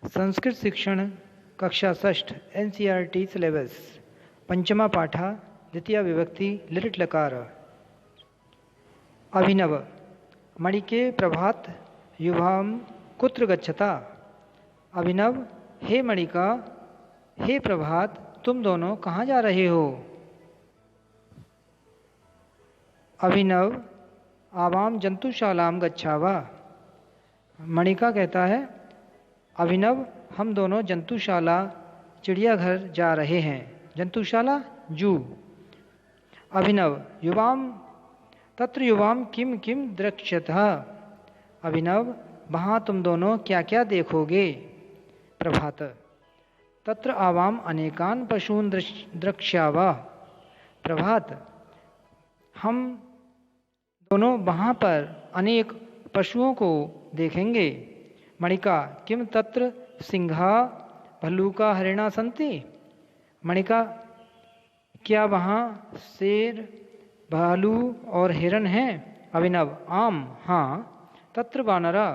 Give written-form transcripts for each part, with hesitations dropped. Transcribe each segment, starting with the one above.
संस्कृत शिक्षण कक्षा षष्ठ NCERT सिलेबस पंचमा पाठा द्वितीय विभक्ति लिट लकार। अभिनव मणिके प्रभात युवाम कुत्र गच्छता। अभिनव हे मणिका हे प्रभात तुम दोनों कहाँ जा रहे हो। अभिनव आवाम जंतुशालाम गच्छावा। मणिका कहता है अभिनव हम दोनों जंतुशाला चिड़ियाघर जा रहे हैं। जंतुशाला जू। अभिनव युवाम तत्र युवाम किम किम द्रक्ष्यतः। अभिनव वहाँ तुम दोनों क्या क्या देखोगे। प्रभात तत्र आवाम अनेकान पशून द्रक्ष्यावा। प्रभात हम दोनों वहाँ पर अनेक पशुओं को देखेंगे। मणिका किम तत्र सिंहा भल्लूका हरिणा सन्ति। मणिका क्या वहाँ शेर भालू और हिरण हैं। अभिनव आम हाँ। तत्र वानरा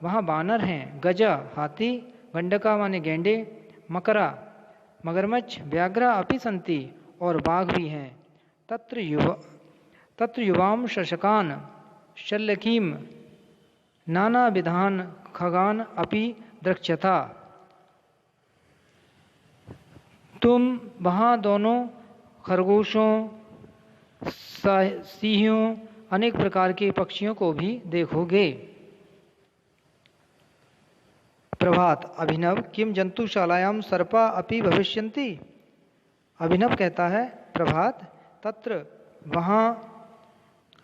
वहाँ बानर हैं। गजा हाथी गंडका माने गेंडे मकरा मगरमच्छ व्याघ्रा अपि सन्ति और बाघ भी हैं। तत्र युवाम शशकान शल्यकीम नाना विधान खगान अपि द्रक्ष्यता। तुम वहाँ दोनों खरगोशों सिंहों अनेक प्रकार के पक्षियों को भी देखोगे। प्रभात अभिनव किम जंतुशालायाम सर्पा अपि भविष्यन्ति। अभिनव कहता है प्रभात तत्र वहाँ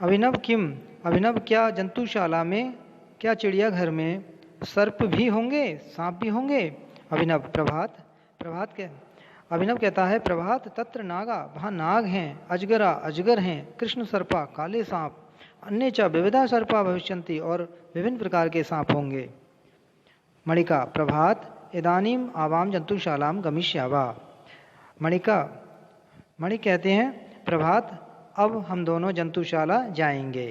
अभिनव किम अभिनव क्या जंतुशाला में क्या चिड़ियाघर में सर्प भी होंगे सांप भी होंगे। अभिनव प्रभात के अभिनव कहता है प्रभात तत्र नागा वहाँ नाग हैं अजगरा अजगर हैं कृष्ण सर्पा काले सांप अन्य च विविधा सर्पा भविष्यन्ति और विभिन्न प्रकार के सांप होंगे। मणिका प्रभात इदानीम आवाम जंतुशालाम गमिष्यावा। मणि कहते हैं प्रभात अब हम दोनों जंतुशाला जाएंगे।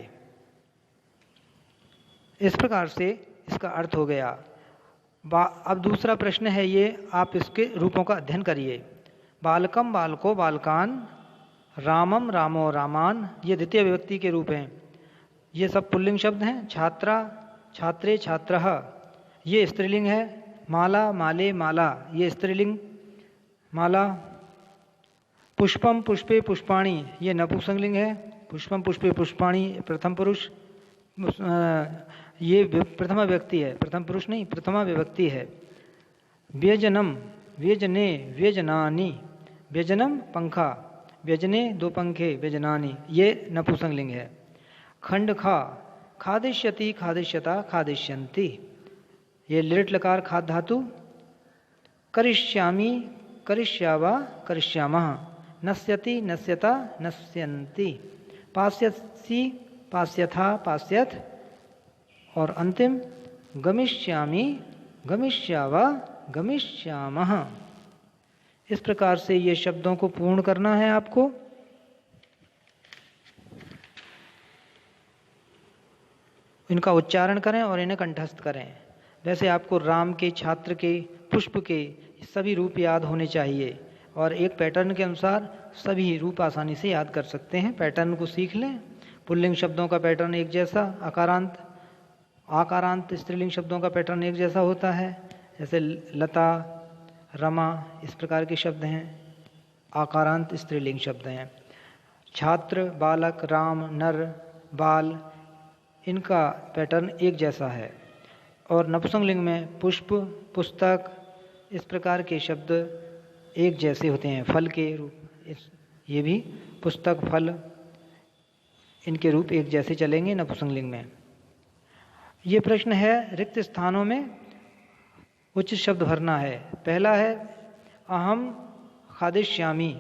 इस प्रकार से इसका अर्थ हो गया। अब दूसरा प्रश्न है ये आप इसके रूपों का अध्ययन करिए। बालकम बालको बालकान रामम रामो रामान ये द्वितीय विभक्ति के रूप हैं। ये सब पुल्लिंग शब्द हैं। छात्रा छात्रे छात्रः ये स्त्रीलिंग है। माला माले माला ये स्त्रीलिंग माला। पुष्पम पुष्पे पुष्पाणि ये नपुंसकलिंग है। पुष्पम पुष्पे पुष्पाणि प्रथम पुरुष ये प्रथमा विभक्ति है प्रथम पुरुष नहीं प्रथमा विभक्ति है। व्यजनम व्यजने व्यजनानि व्यजनम पंखा व्यजने दो पंखे व्यजनानि ये नपुंसकलिंग है। खंड खा खादिष्यति खादिष्यता खादिष्यन्ति ये लिट लकार खाद धातु। करिष्यामि करिष्यावा करिष्यामः नश्यति नश्यता नश्यन्ति पास्यसि पास्यथा पास्यथ और अंतिम गमिष्यामि गमिष्यावा गमिष्यामः। इस प्रकार से ये शब्दों को पूर्ण करना है आपको। इनका उच्चारण करें और इन्हें कंठस्थ करें। वैसे आपको राम के छात्र के पुष्प के सभी रूप याद होने चाहिए और एक पैटर्न के अनुसार सभी रूप आसानी से याद कर सकते हैं। पैटर्न को सीख लें। पुल्लिंग शब्दों का पैटर्न एक जैसा आकारांत स्त्रीलिंग शब्दों का पैटर्न एक जैसा होता है। जैसे लता रमा इस प्रकार के शब्द हैं आकारांत स्त्रीलिंग शब्द हैं। छात्र बालक राम नर बाल इनका पैटर्न एक जैसा है। और नपुंसकलिंग में पुष्प पुस्तक इस प्रकार के शब्द एक जैसे होते हैं। फल के रूप ये भी पुस्तक फल इनके रूप एक जैसे चलेंगे नपुंसकलिंग में। ये प्रश्न है रिक्त स्थानों में उचित शब्द भरना है। पहला है अहम खादिष्यामि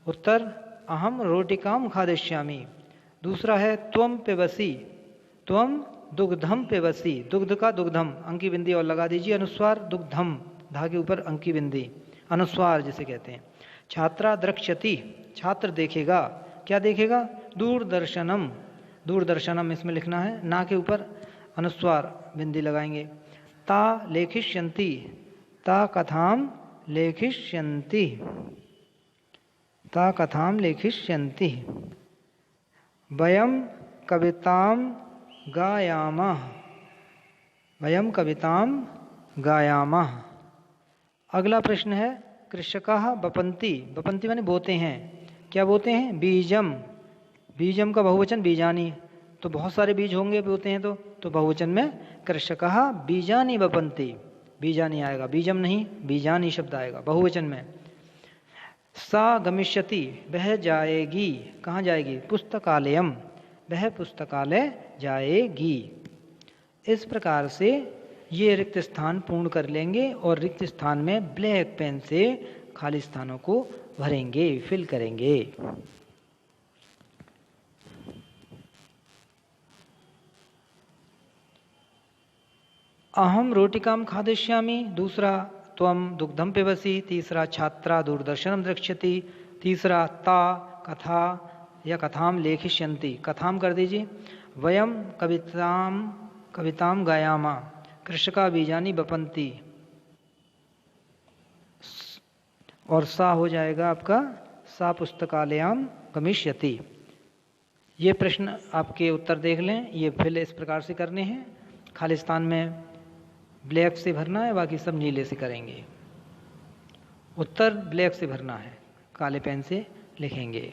उत्तर अहम रोटिकाम खादिष्यामि। दूसरा है त्वम पिबसि त्वम दुग्धम पिबसि दुग्ध का दुग्धम अंकी बिंदी और लगा दीजिए अनुस्वार दुग्धम धा के ऊपर अंकी बिंदी अनुस्वार जिसे कहते हैं। छात्रा द्रक्ष्यति छात्र देखेगा क्या देखेगा दूरदर्शनम दूरदर्शनम इसमें लिखना है ना के ऊपर अनुस्वार बिंदी लगाएंगे। ता लेखिष्यन्ति ता कथाम लेखिष्यन्ति, ता कथाम लेखिष्यन्ति। वयम कविताम गायामः, वयम कविताम गायामः। अगला प्रश्न है कृषकाः वपन्ति, वपन्ति माने बोते हैं। क्या बोते हैं? बीजम, बीजम का बहुवचन बीजानी, तो बहुत सारे बीज होंगे बोते हैं तो बहुवचन में कृषकाः बीजानी वपन्ति, बीजानी आएगा, बीजम नहीं बीजानी शब्द आएगा बहुवचन में। सा गमिष्यति, वह जाएगी, कहाँ जाएगी? पुस्तकालयम, वह पुस्तकालय जाएगी। इस प्रकार से ये रिक्त स्थान पूर्ण कर लेंगे और रिक्त स्थान में ब्लैक पेन से खाली स्थानों को भरेंगे, फिल करेंगे। अहम रोटिकाम खादिष्यामि, दूसरा त्वम दुग्धम पिबसि, तीसरा छात्रा दूरदर्शनम द्रक्ष्यति, तीसरा ता कथा या कथाम लेखिष्यन्ति, कथाम कर दीजिए। वयम कविताम गायामा, कृषका बीजानी वपन्ति, और सा हो जाएगा आपका सा पुस्तकालयाम गमिष्यति। ये प्रश्न आपके उत्तर देख लें, ये फिल इस प्रकार से करने हैं। खाली स्थान में ब्लैक से भरना है, बाकी सब नीले से करेंगे। उत्तर ब्लैक से भरना है, काले पेन से लिखेंगे।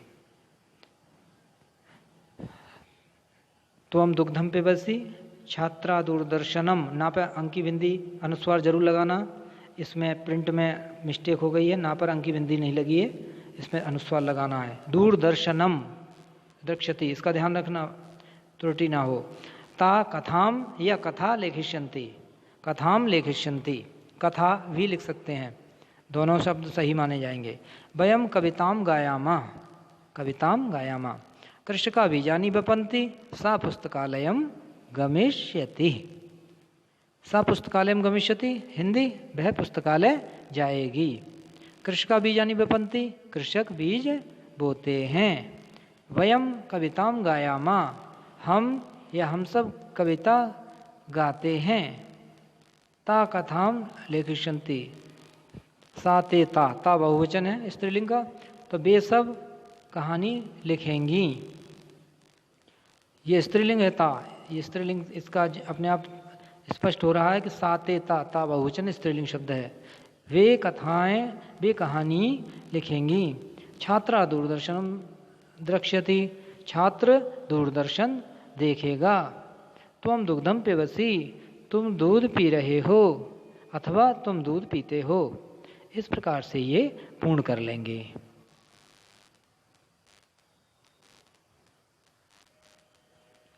त्वम दुग्धम पिबसि, छात्रा दूरदर्शनम, ना पर अंकी बिंदी अनुस्वार जरूर लगाना, इसमें प्रिंट में मिस्टेक हो गई है, ना पर अंकी बिंदी नहीं लगी है, इसमें अनुस्वार लगाना है। दूरदर्शनम द्रक्ष्यति, इसका ध्यान रखना त्रुटि ना हो। ता कथाम या कथा लेखिष्यन्ति, कथाम लेखिष्यन्ति, कथा भी लिख सकते हैं, दोनों शब्द सही माने जाएंगे। वयम कविताम गायामा, कविताम गायामा, कृषका बीजानी वपन्ति, सा पुस्तकालयम गमिष्यति, सा पुस्तकालयम गमिष्यति, हिंदी वह पुस्तकालय जाएगी। कृषका बीजानी वपन्ति, कृषक बीज बोते हैं। वयम कविताम गायामा, हम या हम सब कविता गाते हैं। ता कथाम लेखिष्यन्ति, सा ते ता बहुवचन है स्त्रीलिंग का, तो वे सब कहानी लिखेंगी। ये स्त्रीलिंग है ता, ये स्त्रीलिंग, इसका अपने आप स्पष्ट हो रहा है कि सा ते ता बहुवचन स्त्रीलिंग शब्द है। वे कथाएं, वे कहानी लिखेंगी। छात्रा दूरदर्शन द्रक्ष्यति, छात्र दूरदर्शन देखेगा। त्वम दुग्धम पिबसि, तुम दूध पी रहे हो अथवा तुम दूध पीते हो। इस प्रकार से ये पूर्ण कर लेंगे।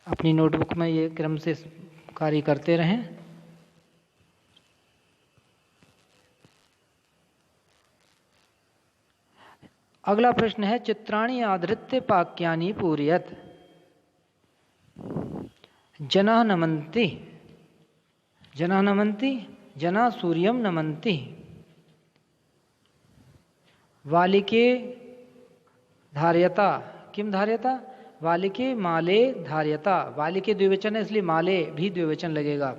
अपनी नोटबुक में ये क्रम से कार्य करते रहें। अगला प्रश्न है चित्राणि आधृत्य वाक्यानि पूरयत। जना नमन्ति, जना नमन्ति, जना सूर्यम नमन्ति। वालिके धार्यता, किम धार्यता? वालिके माले धार्यता, वालिके द्विवचन है इसलिए माले भी द्विवचन लगेगा।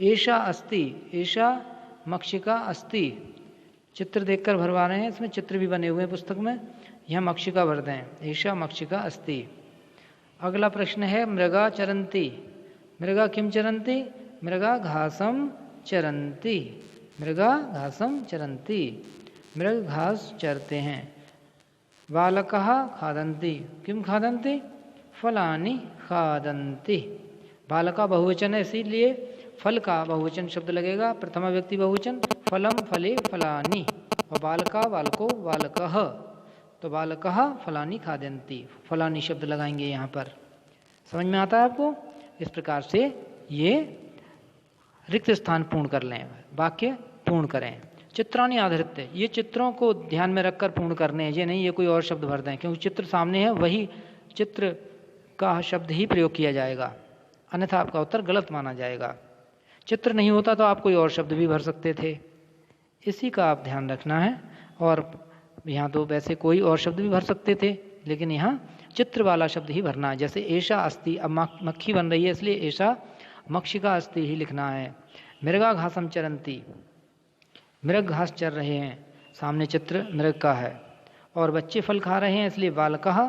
एषा अस्ति, एषा मक्षिका अस्ति। चित्र देखकर भरवा रहे हैं, इसमें चित्र भी बने हुए हैं पुस्तक में, यहाँ मक्षिका भर दें, एषा मक्षिका अस्ति। अगला प्रश्न है मृगा चरन्ति, मृगा किम चरन्ति? मृगा घासम चरन्ति, मृगा घासम चरन्ति, मृग घास चरते हैं। बालकः खादन्ति, किम खादन्ति? फलानि खादन्ति। बालका बहुवचन है इसीलिए फल का बहुवचन शब्द लगेगा, प्रथमा व्यक्ति बहुवचन, फलम फले फलानि, और बालका बालको बालकः, तो बालकः फलानि खादन्ति, फलानि शब्द लगाएंगे यहाँ पर। समझ में आता है आपको? इस प्रकार से ये रिक्त स्थान पूर्ण कर लें, वाक्य पूर्ण करें। चित्राणि आधृत्य, ये चित्रों को ध्यान में रखकर पूर्ण करने हैं, ये नहीं ये कोई और शब्द भर दें, क्योंकि चित्र सामने है, वही चित्र का शब्द ही प्रयोग किया जाएगा, अन्यथा आपका उत्तर गलत माना जाएगा। चित्र नहीं होता तो आप कोई और शब्द भी भर सकते थे, इसी का आप ध्यान रखना है। और यहाँ तो वैसे कोई और शब्द भी भर सकते थे, लेकिन यहाँ चित्र वाला शब्द ही भरना है। जैसे एषा अस्ति, अब मक्खी बन रही है इसलिए एषा मक्षिका अस्ति ही लिखना है। मृगा घासम चरन्ति, मृग घास चर रहे हैं, सामने चित्र मृग का है, और बच्चे फल खा रहे हैं, इसलिए बालकः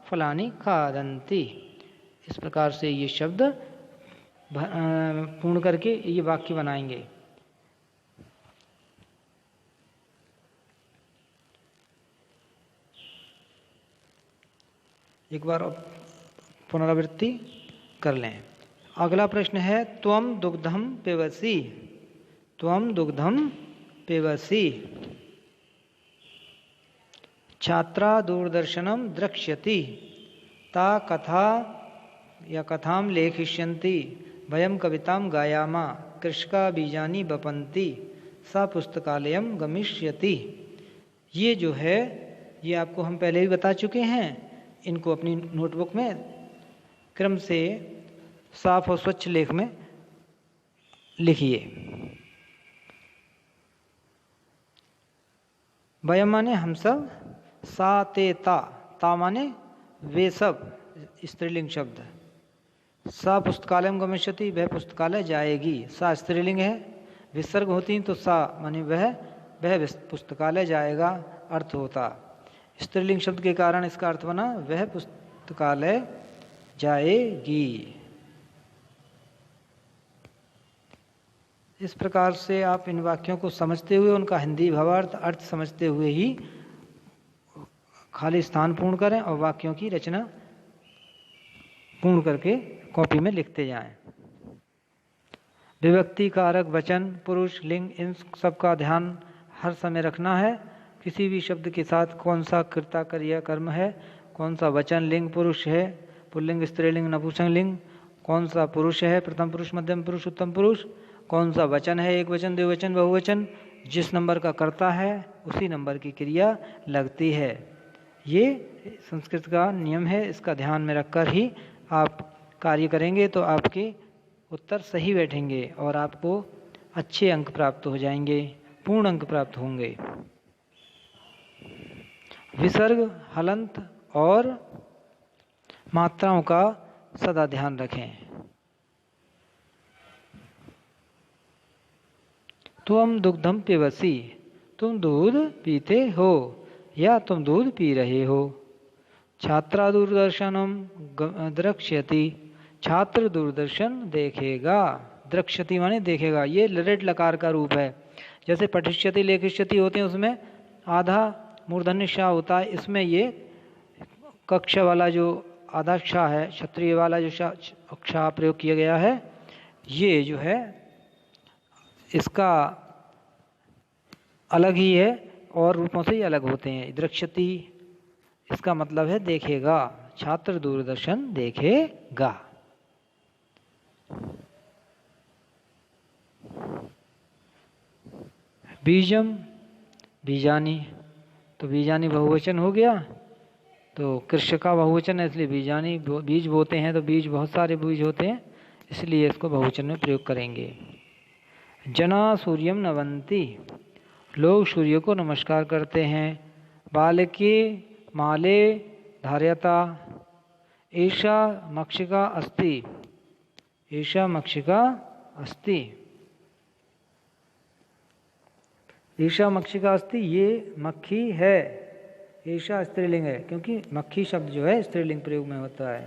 फलानि खादन्ति। इस प्रकार से ये शब्द पूर्ण करके ये वाक्य बनाएंगे। एक बार पुनरावृत्ति कर लें। अगला प्रश्न है त्वम दुग्धम पिबसि। त्वम दुग्धम पिबसि। छात्रा दूरदर्शनम द्रक्ष्यति। ता कथा या कथाम लेखिष्यन्ति। वयम कविताम गायामा। कृषका बीजानि बपन्ति। सा पुस्तकालयम गमिष्यति। ये जो है ये आपको हम पहले भी बता चुके हैं। इनको अपनी नोटबुक में क्रम से साफ और स्वच्छ लेख में लिखिए। वयम माने हम सब, सा ते ता माने वे सब, स्त्रीलिंग शब्द। सा पुस्तकालयम गमिष्यति, वह पुस्तकालय जाएगी। सा स्त्रीलिंग है, विसर्ग होती तो सा माने वह पुस्तकालय जाएगा अर्थ होता। स्त्रीलिंग शब्द के कारण इसका अर्थ बना वह पुस्तकालय जाएगी। इस प्रकार से आप इन वाक्यों को समझते हुए उनका हिंदी भावार्थ अर्थ समझते हुए ही खाली स्थान पूर्ण करें और वाक्यों की रचना पूर्ण करके कॉपी में लिखते जाएं। विभक्ति, कारक, वचन, पुरुष, लिंग, इन सब का ध्यान हर समय रखना है। किसी भी शब्द के साथ कौन सा कर्ता क्रिया कर्म है, कौन सा वचन लिंग पुरुष है, पुल्लिंग स्त्रीलिंग नपुंसकलिंग, कौन सा पुरुष है प्रथम पुरुष मध्यम पुरुष उत्तम पुरुष, कौन सा वचन है एक वचन द्विवचन बहुवचन, जिस नंबर का कर्ता है उसी नंबर की क्रिया लगती है। ये संस्कृत का नियम है। इसका ध्यान में रखकर ही आप कार्य करेंगे तो आपके उत्तर सही बैठेंगे और आपको अच्छे अंक प्राप्त हो जाएंगे, पूर्ण अंक प्राप्त होंगे। विसर्ग, हलंत और मात्राओं का सदा ध्यान रखें। त्वम दुग्धम पिबसि। तुम दूध पीते हो या तुम दूध पी रहे हो। छात्रा दूरदर्शनम द्रक्ष्यति। छात्र दूरदर्शन देखेगा। द्रक्ष्यति माने देखेगा। ये लृट लकार का रूप है। जैसे पठिष्यति लेखिष्यति होते हैं उसमें आधा मूर्धन्य श होता है, इसमें ये कक्ष वाला जो आधा श है, क्षत्रिय वाला जो श प्रयोग किया गया है, ये जो है इसका अलग ही है और रूपों से ही अलग होते हैं। द्रक्ष्यति इसका मतलब है देखेगा। छात्र दूरदर्शन देखेगा। बीजम, बीजानी, तो बीजानी बहुवचन हो गया, तो कृषका बहुवचन है इसलिए बीजानी बीज बोते हैं, तो बीज बहुत सारे बीज होते हैं इसलिए इसको बहुवचन में प्रयोग करेंगे। जना सूर्यम नवंती। लोग सूर्य को नमस्कार करते हैं। बालके माले धार्यता। एषा मक्षिका अस्ति। एषा मक्षिका अस्ति। ईशा मक्षिका अस्ति, ये मक्खी है। ईशा स्त्रीलिंग है क्योंकि मक्खी शब्द जो है स्त्रीलिंग प्रयोग में होता है।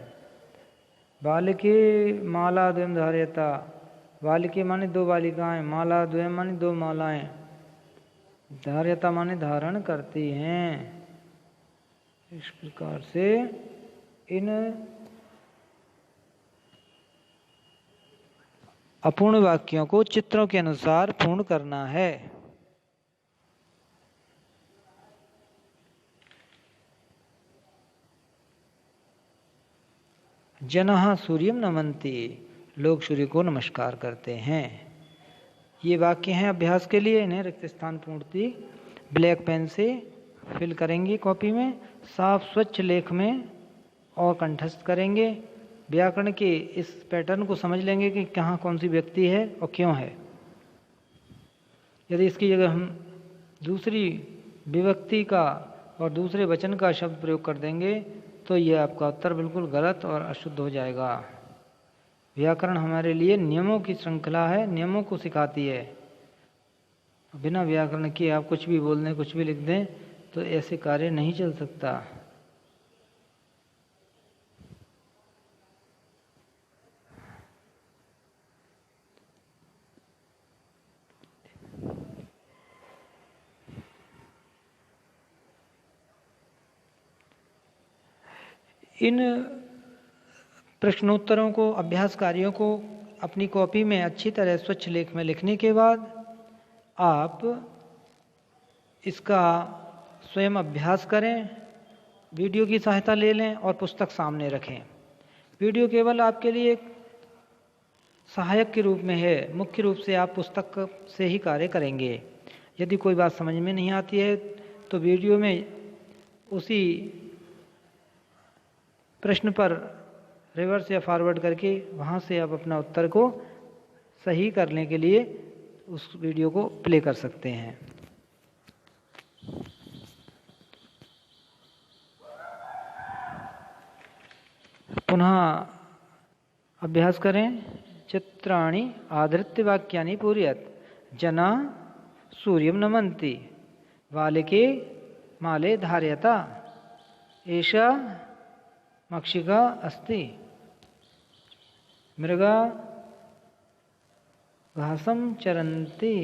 बालिके माला द्वयम धार्यता। बालिके माने दो बालिकाएं, माला द्वयम माने दो मालाएं, धार्यता माने धारण करती हैं। इस प्रकार से इन अपूर्ण वाक्यों को चित्रों के अनुसार पूर्ण करना है। जनः सूर्यम नमन्ति। लोग सूर्य को नमस्कार करते हैं। ये वाक्य हैं अभ्यास के लिए। इन्हें रिक्त स्थान पूर्ति ब्लैक पेन से फिल करेंगे कॉपी में, साफ स्वच्छ लेख में और कंठस्थ करेंगे। व्याकरण के इस पैटर्न को समझ लेंगे कि कहाँ कौन सी व्यक्ति है और क्यों है। यदि इसकी जगह हम दूसरी विभक्ति का और दूसरे वचन का शब्द प्रयोग कर देंगे तो ये आपका उत्तर बिल्कुल गलत और अशुद्ध हो जाएगा। व्याकरण हमारे लिए नियमों की श्रृंखला है, नियमों को सिखाती है बिना व्याकरण के आप कुछ भी बोल दें, कुछ भी लिख दें, तो ऐसे कार्य नहीं चल सकता। इन प्रश्नोत्तरों को, अभ्यास कार्यों को अपनी कॉपी में अच्छी तरह स्वच्छ लेख में लिखने के बाद आप इसका स्वयं अभ्यास करें, वीडियो की सहायता ले लें और पुस्तक सामने रखें। वीडियो केवल आपके लिए एक सहायक के रूप में है, मुख्य रूप से आप पुस्तक से ही कार्य करेंगे। यदि कोई बात समझ में नहीं आती है तो वीडियो में उसी प्रश्न पर रिवर्स या फॉरवर्ड करके वहाँ से आप अपना उत्तर को सही करने के लिए उस वीडियो को प्ले कर सकते हैं। पुनः अभ्यास करें। चित्राणि आधृत्य वाक्यानि पूरयत्। जना सूर्यं नमन्ति, बालिके माले धार्यता, एषा मक्षिका अस्ति, मृगा घासं चरन्ति।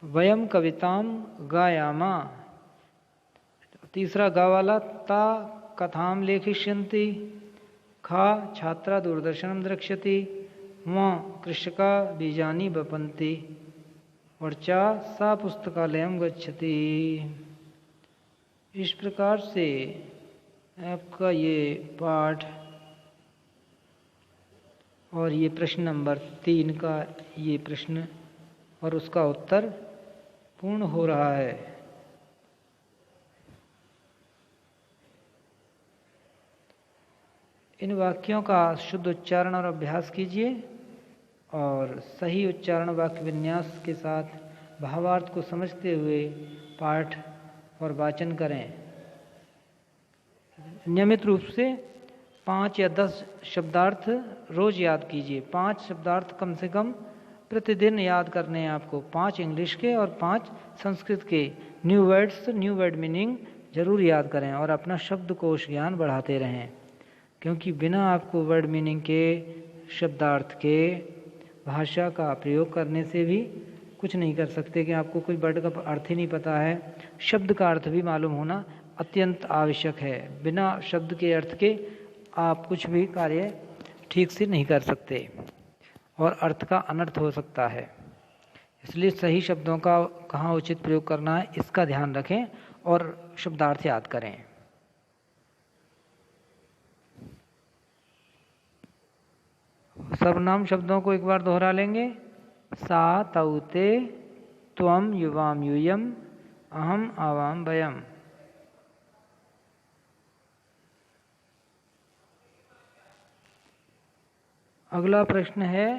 वयं कवितां गायामा। तीसरा गा वाला, ता कथां लेखिष्यन्ति, खा छात्रा दूरदर्शनं द्रक्ष्यति, वहाँ कृषका बीजानि वपन्ति, और चा सा पुस्तकालयं गच्छति। इस प्रकार से आपका ये पाठ और ये प्रश्न नंबर 3 का ये प्रश्न और उसका उत्तर पूर्ण हो रहा है। इन वाक्यों का शुद्ध उच्चारण और अभ्यास कीजिए और सही उच्चारण वाक्य विन्यास के साथ भावार्थ को समझते हुए पाठ और वाचन करें। नियमित रूप से 5 या 10 शब्दार्थ रोज याद कीजिए। 5 शब्दार्थ कम से कम प्रतिदिन याद करने हैं आपको। 5 इंग्लिश के और 5 संस्कृत के new words, new word meaning जरूर याद करें और अपना शब्दकोश ज्ञान बढ़ाते रहें, क्योंकि बिना आपको वर्ड मीनिंग के, शब्दार्थ के, भाषा का प्रयोग करने से भी कुछ नहीं कर सकते। कि आपको कोई वर्ड का अर्थ ही नहीं पता है, शब्द का अर्थ भी मालूम होना अत्यंत आवश्यक है। बिना शब्द के अर्थ के आप कुछ भी कार्य ठीक से नहीं कर सकते और अर्थ का अनर्थ हो सकता है। इसलिए सही शब्दों का कहाँ उचित प्रयोग करना है इसका ध्यान रखें और शब्दार्थ याद करें। सर्वनाम शब्दों को एक बार दोहरा लेंगे। सा तौ ते, त्वं युवां यूयम्, अहम आवाम वयम्। अगला प्रश्न है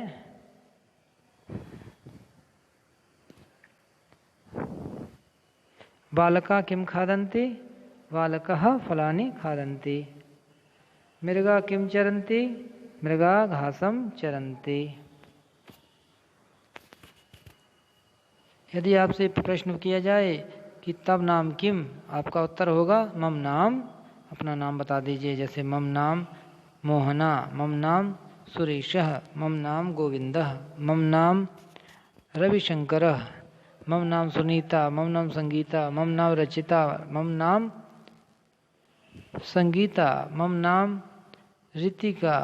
बालका किं खादन्ति, बालकः फलानि खादन्ति। मृगा किं चरन्ति, मृगा घासं चरन्ति। यदि आपसे प्रश्न किया जाए कि तब नाम किम, आपका उत्तर होगा मम नाम। अपना नाम बता दीजिए, जैसे मम नाम मोहना, मम नाम सुरेशः, मम नाम गोविंदः, मम नाम रविशंकरः, मम नाम सुनीता, मम नाम संगीता, मम नाम रचिता, मम नाम संगीता, मम नाम ऋतिका।